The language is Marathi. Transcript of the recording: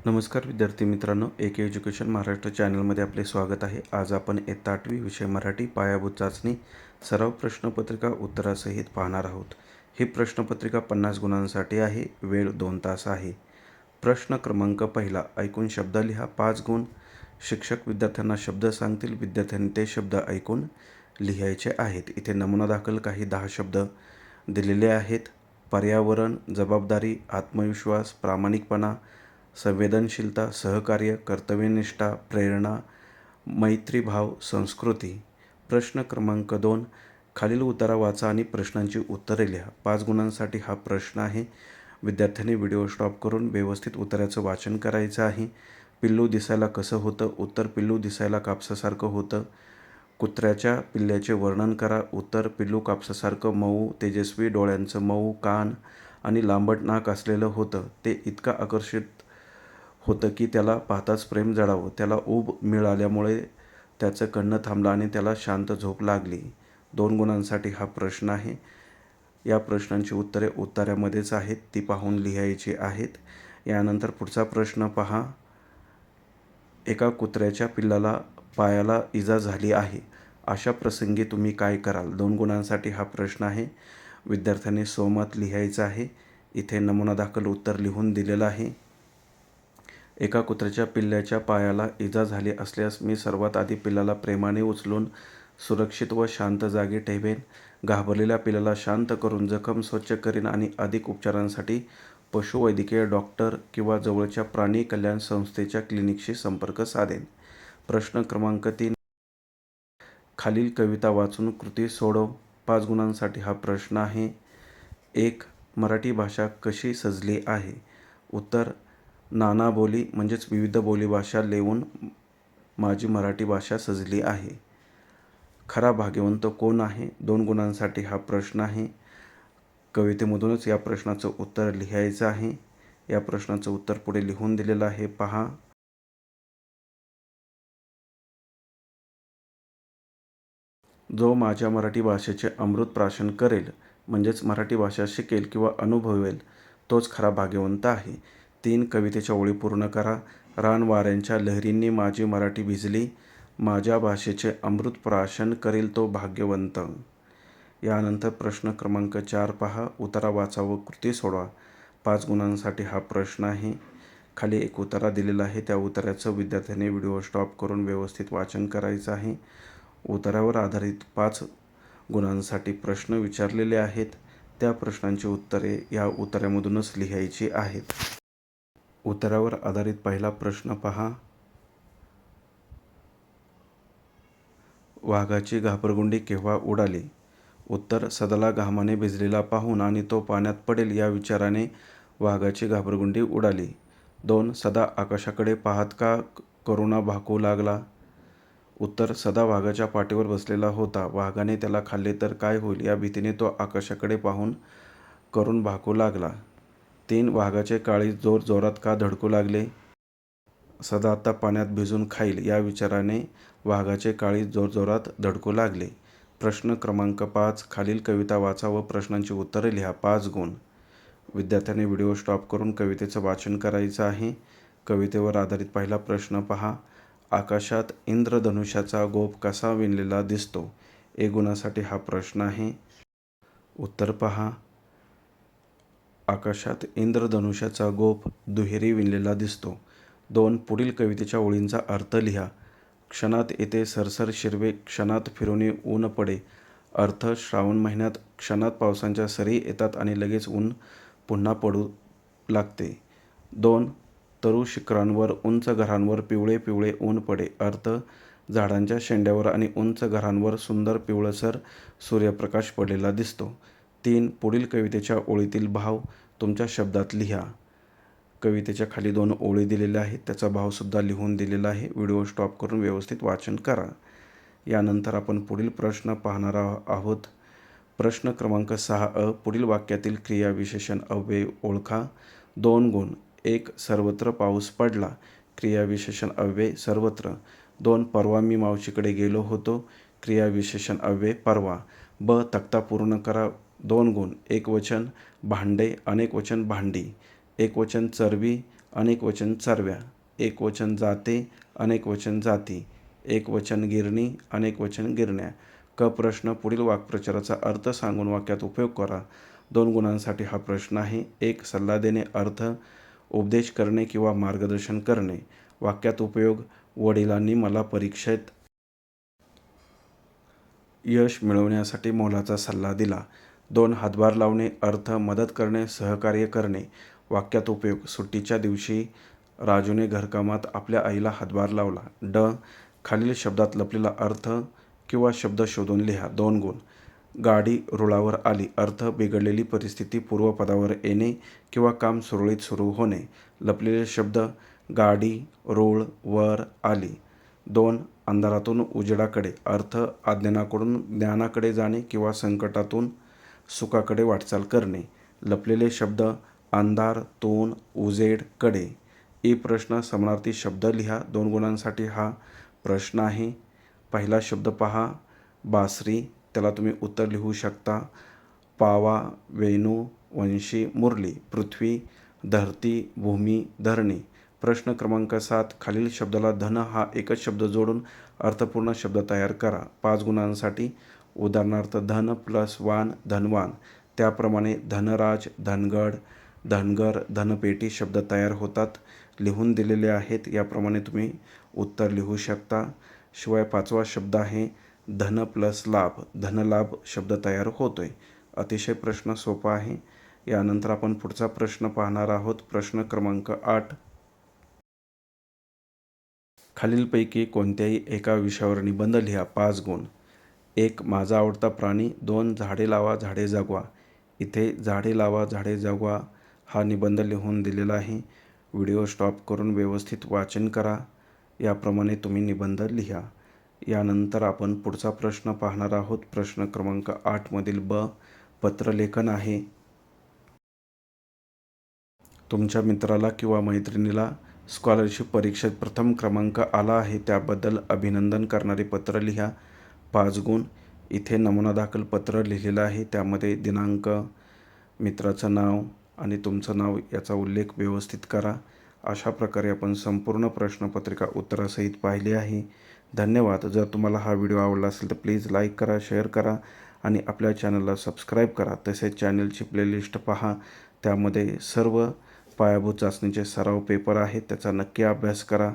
नमस्कार विद्यार्थी मित्रांनो, AK एज्युकेशन महाराष्ट्र चॅनलमध्ये आपले स्वागत आहे. आज आपण इयत्ता 8वी विषय मराठी पायाभूत चाचणी सराव प्रश्नपत्रिका उत्तरासहित पाहणार आहोत. ही प्रश्नपत्रिका 50 गुणांसाठी आहे. वेळ 2 तास आहे. प्रश्न क्रमांक पहिला, ऐकून शब्द लिहा. 5 गुण. शिक्षक विद्यार्थ्यांना शब्द सांगतील, विद्यार्थ्यांनी ते शब्द ऐकून लिहायचे आहेत. इथे नमुना दाखल काही 10 शब्द दिलेले आहेत. पर्यावरण, जबाबदारी, आत्मविश्वास, प्रामाणिकपणा, संवेदनशीलता, सहकार्य, कर्तव्यनिष्ठा, प्रेरणा, मैत्रीभाव, संस्कृती. प्रश्न क्रमांक 2, खालील उतारा वाचा आणि प्रश्नांची उत्तरे लिहा. 5 गुणांसाठी हा प्रश्न आहे. विद्यार्थ्यांनी व्हिडिओ स्टॉप करून व्यवस्थित उत्तराचं वाचन करायचं आहे. पिल्लू दिसायला कसं होतं? उत्तर, पिल्लू दिसायला कापसासारखं होतं. कुत्र्याच्या पिल्ल्याचे वर्णन करा. उत्तर, पिल्लू कापसासारखं मऊ, तेजस्वी, डोळ्यांचं मऊ, कान आणि लांबट नाक असलेलं होतं. ते इतकं आकर्षित होतं की त्याला पाहताच प्रेम जडावं. त्याला ऊब मिळाल्यामुळे त्याचं कणणं थांबलं आणि त्याला शांत झोप लागली. 2 गुणांसाठी हा प्रश्न आहे. या प्रश्नांची उत्तरे उत्तरामध्येच आहेत, ती पाहून लिहायची आहेत. यानंतर पुढचा प्रश्न पहा. एका कुत्र्याच्या पिल्लाला पायाला इजा झाली आहे. अशा प्रसंगी तुम्ही काय कराल? 2 गुणांसाठी हा प्रश्न आहे. विद्यार्थ्यांनी सहमत लिहायचं आहे. इथे नमुना दाखल उत्तर लिहून दिलेलं आहे. एका कुत्र्याच्या पिल्ल्याच्या पायाला इजा झाली असल्यास मी सर्वात आधी पिल्लाला प्रेमाने उचलून सुरक्षित व शांत जागी ठेवेन. घाबरलेल्या पिल्लाला शांत करून जखम स्वच्छ करीन आणि अधिक उपचारांसाठी पशुवैद्यकीय डॉक्टर किंवा जवळच्या प्राणी कल्याण संस्थेच्या क्लिनिकशी संपर्क साधेन. प्रश्न क्रमांक 3, खालील कविता वाचून कृती सोडव. 5 गुणांसाठी हा प्रश्न आहे. 1, मराठी भाषा कशी सजली आहे? उत्तर, नाना बोली म्हणजेच विविध बोलीभाषा लिहून माझी मराठी भाषा सजली आहे. खरा भाग्यवंत कोण आहे? 2 गुणांसाठी हा प्रश्न आहे. कवितेमधूनच या प्रश्नाचं उत्तर लिहायचं आहे. या प्रश्नाचं उत्तर पुढे लिहून दिलेलं आहे, पहा. जो माझ्या मराठी भाषेचे अमृत प्राशन करेल, म्हणजेच मराठी भाषा शिकेल किंवा अनुभवेल, तोच खरा भाग्यवंत आहे. 3, कवितेच्या ओळी पूर्ण करा. रान वाऱ्यांच्या लहरींनी माझी मराठी भिजली, माझ्या भाषेचे अमृत प्राशन करेल तो भाग्यवंत. यानंतर प्रश्न क्रमांक 4 पहा. उतारा वाचा व कृती सोडवा. 5 गुणांसाठी हा प्रश्न आहे. खाली एक उतारा दिलेला आहे. त्या उतार्याचं विद्यार्थ्यांनी व्हिडिओ स्टॉप करून व्यवस्थित वाचन करायचं आहे. उतारावर आधारित 5 गुणांसाठी प्रश्न विचारलेले आहेत. त्या प्रश्नांची उत्तरे या उतार्यामधूनच लिहायची आहेत. उतारावर आधारित पहिला प्रश्न पहा. वाघाची घाबरगुंडी केव्हा उडाली? उत्तर, सदाला घामाने भिजलेला पाहून आणि तो पाण्यात पडेल या विचाराने वाघाची घाबरगुंडी उडाली. 2, सदा आकाशाकडे पाहत का करुणा भाकू लागला? उत्तर, सदा वाघाच्या पाठीवर बसलेला होता. वाघाने त्याला खाल्ले तर काय होईल या भीतीने तो आकाशाकडे पाहून करून भाकू लागला. 3, वाघाचे काळीज जोर जोरात का धडकू लागले? सदा आता पाण्यात भिजून खाईल या विचाराने वाघाचे काळीज जोरजोरात धडकू लागले. प्रश्न क्रमांक 5, खालील कविता वाचा व प्रश्नांची उत्तरे लिहा. 5 गुण. विद्यार्थ्यांनी व्हिडिओ स्टॉप करून कवितेचं वाचन करायचं आहे. कवितेवर आधारित पहिला प्रश्न पहा. आकाशात इंद्रधनुष्याचा गोप कसा विणलेला दिसतो? 1 गुणासाठी हा प्रश्न आहे. उत्तर पहा. आकाशात इंद्रधनुष्याचा गोप दुहेरी विणलेला दिसतो. 2, पुढील कवितेच्या ओळींचा अर्थ लिहा. क्षणात येते सरसर शिरवे, क्षणात फिरुनी ऊन पडे. अर्थ, श्रावण महिन्यात क्षणात पावसाच्या सरी येतात आणि लगेच ऊन पुन्हा पडू लागते. 2, तरु शिखरांवर उंच घरांवर पिवळे पिवळे ऊन पडे. अर्थ, झाडांच्या शेंड्यावर आणि उंच घरांवर सुंदर पिवळसर सूर्यप्रकाश पडलेला दिसतो. 3, पुढील कवितेच्या ओळीतील भाव तुमच्या शब्दात लिहा. कवितेच्या खाली 2 ओळी दिलेल्या आहेत, त्याचा भावसुद्धा लिहून दिलेला आहे. व्हिडिओ स्टॉप करून व्यवस्थित वाचन करा. यानंतर आपण पुढील प्रश्न पाहणार आहोत. प्रश्न क्रमांक 6 पुढील वाक्यातील क्रियाविशेषण अव्यय ओळखा. 2 गुण. 1, सर्वत्र पाऊस पडला. क्रियाविशेषण अव्यय सर्वत्र. 2, परवा मी मावशीकडे गेलो होतो. क्रियाविशेषण अव्यय परवा. ब, तक्ता पूर्ण करा. 2 गुण. एकवचन भांडे, अनेकवचन भांडी. एकवचन चरबी, अनेकवचन चरव्या, एकवचन जाते, अनेकवचन जाती, एकवचन गिरणी, अनेकवचन गिरण्या. क प्रश्न, पुढील वाक्प्रचाराचा अर्थ सांगून वाक्यात उपयोग करा. 2 गुणांसाठी हा प्रश्न आहे. 1. सल्ला देणे, अर्थ उपदेश करणे किंवा मार्गदर्शन करणे. वाक्यात उपयोग, वडिलांनी मला परीक्षेत यश मिळवण्यासाठी मोलाचा सल्ला दिला. 2. हातभार लावणे, अर्थ मदत करणे, सहकार्य करणे. वाक्यात उपयोग, सुट्टीच्या दिवशी राजूने घरकामात आपल्या आईला हातभार लावला. ड. खालील शब्दात लपलेला अर्थ किंवा शब्द शोधून लिहा. 2 गुण. गाडी रुळावर आली, अर्थ बिघडलेली परिस्थिती पूर्वपदावर येणे किंवा काम सुरळीत सुरू होणे. लपलेले शब्द, गाडी, रूळ, वर, आली. 2. अंधारातून उजेडाकडे, अर्थ अज्ञानाकडून ज्ञानाकडे जाणे किंवा संकटातून सुखाकडे वाटचाल करणे. लपलेले शब्द, अंधार, तून, उजेड, कडे. ई प्रश्न, समानार्थी शब्द लिहा. 2 गुणांसाठी हा प्रश्न आहे. पहिला शब्द पहा, बासरी. त्याला तुम्ही उत्तर लिहू शकता. पावा, वेणू, वंशी, मुरली. पृथ्वी, धरती, भूमी, धरणी. प्रश्न क्रमांक 7, खालील शब्दाला धन हा एकच शब्द जोडून अर्थपूर्ण शब्द तयार करा. 5 गुणांसाठी उदाहरणार्थ धन प्लस वान, धनवान. त्याप्रमाणे धनराज, धनगड, धनगर, धनपेटी शब्द तयार होतात. लिहून दिलेले आहेत. याप्रमाणे तुम्ही उत्तर लिहू शकता. शिवाय 5वा शब्द आहे धन प्लस लाभ, धनलाभ शब्द तयार होतोय. अतिशय प्रश्न सोपा आहे. यानंतर आपण पुढचा प्रश्न पाहणार आहोत. प्रश्न क्रमांक 8. खालीलपैकी कोणत्याही एका विषयावर निबंध लिहा. 5 गुण. 1. माझा आवडता प्राणी. 2. झाडे लावा, झाडे जगवा. इथे झाडे लावा, झाडे जगवा हा निबंध लिहून दिलेला आहे. व्हिडिओ स्टॉप करून व्यवस्थित वाचन करा. याप्रमाणे तुम्ही निबंध लिहा. यानंतर आपण पुढचा प्रश्न पाहणार आहोत. प्रश्न क्रमांक 8 मधील ब. पत्रलेखन आहे. तुमच्या मित्राला किंवा मैत्रिणीला स्कॉलरशिप परीक्षेत प्रथम क्रमांक आला आहे, त्याबद्दल अभिनंदन करणारे पत्र लिहा. 5 गुण. इथे नमुना दाखल पत्र लिहिलेलं आहे. त्यामध्ये दिनांक, मित्राचं नाव आणि तुमचं नाव याचा उल्लेख व्यवस्थित करा. अशा प्रकारे आपण संपूर्ण प्रश्नपत्रिका उत्तरासहित पाहिली आहे. धन्यवाद. जर तुम्हाला हा व्हिडिओ आवडला असेल तर प्लीज लाईक करा, शेअर करा आणि आपल्या चॅनलला सबस्क्राईब करा. तसेच चॅनलची प्लेलिस्ट पहा. त्यामध्ये सर्व पायाभूत चाचणीचे सराव पेपर आहेत. त्याचा नक्की अभ्यास करा.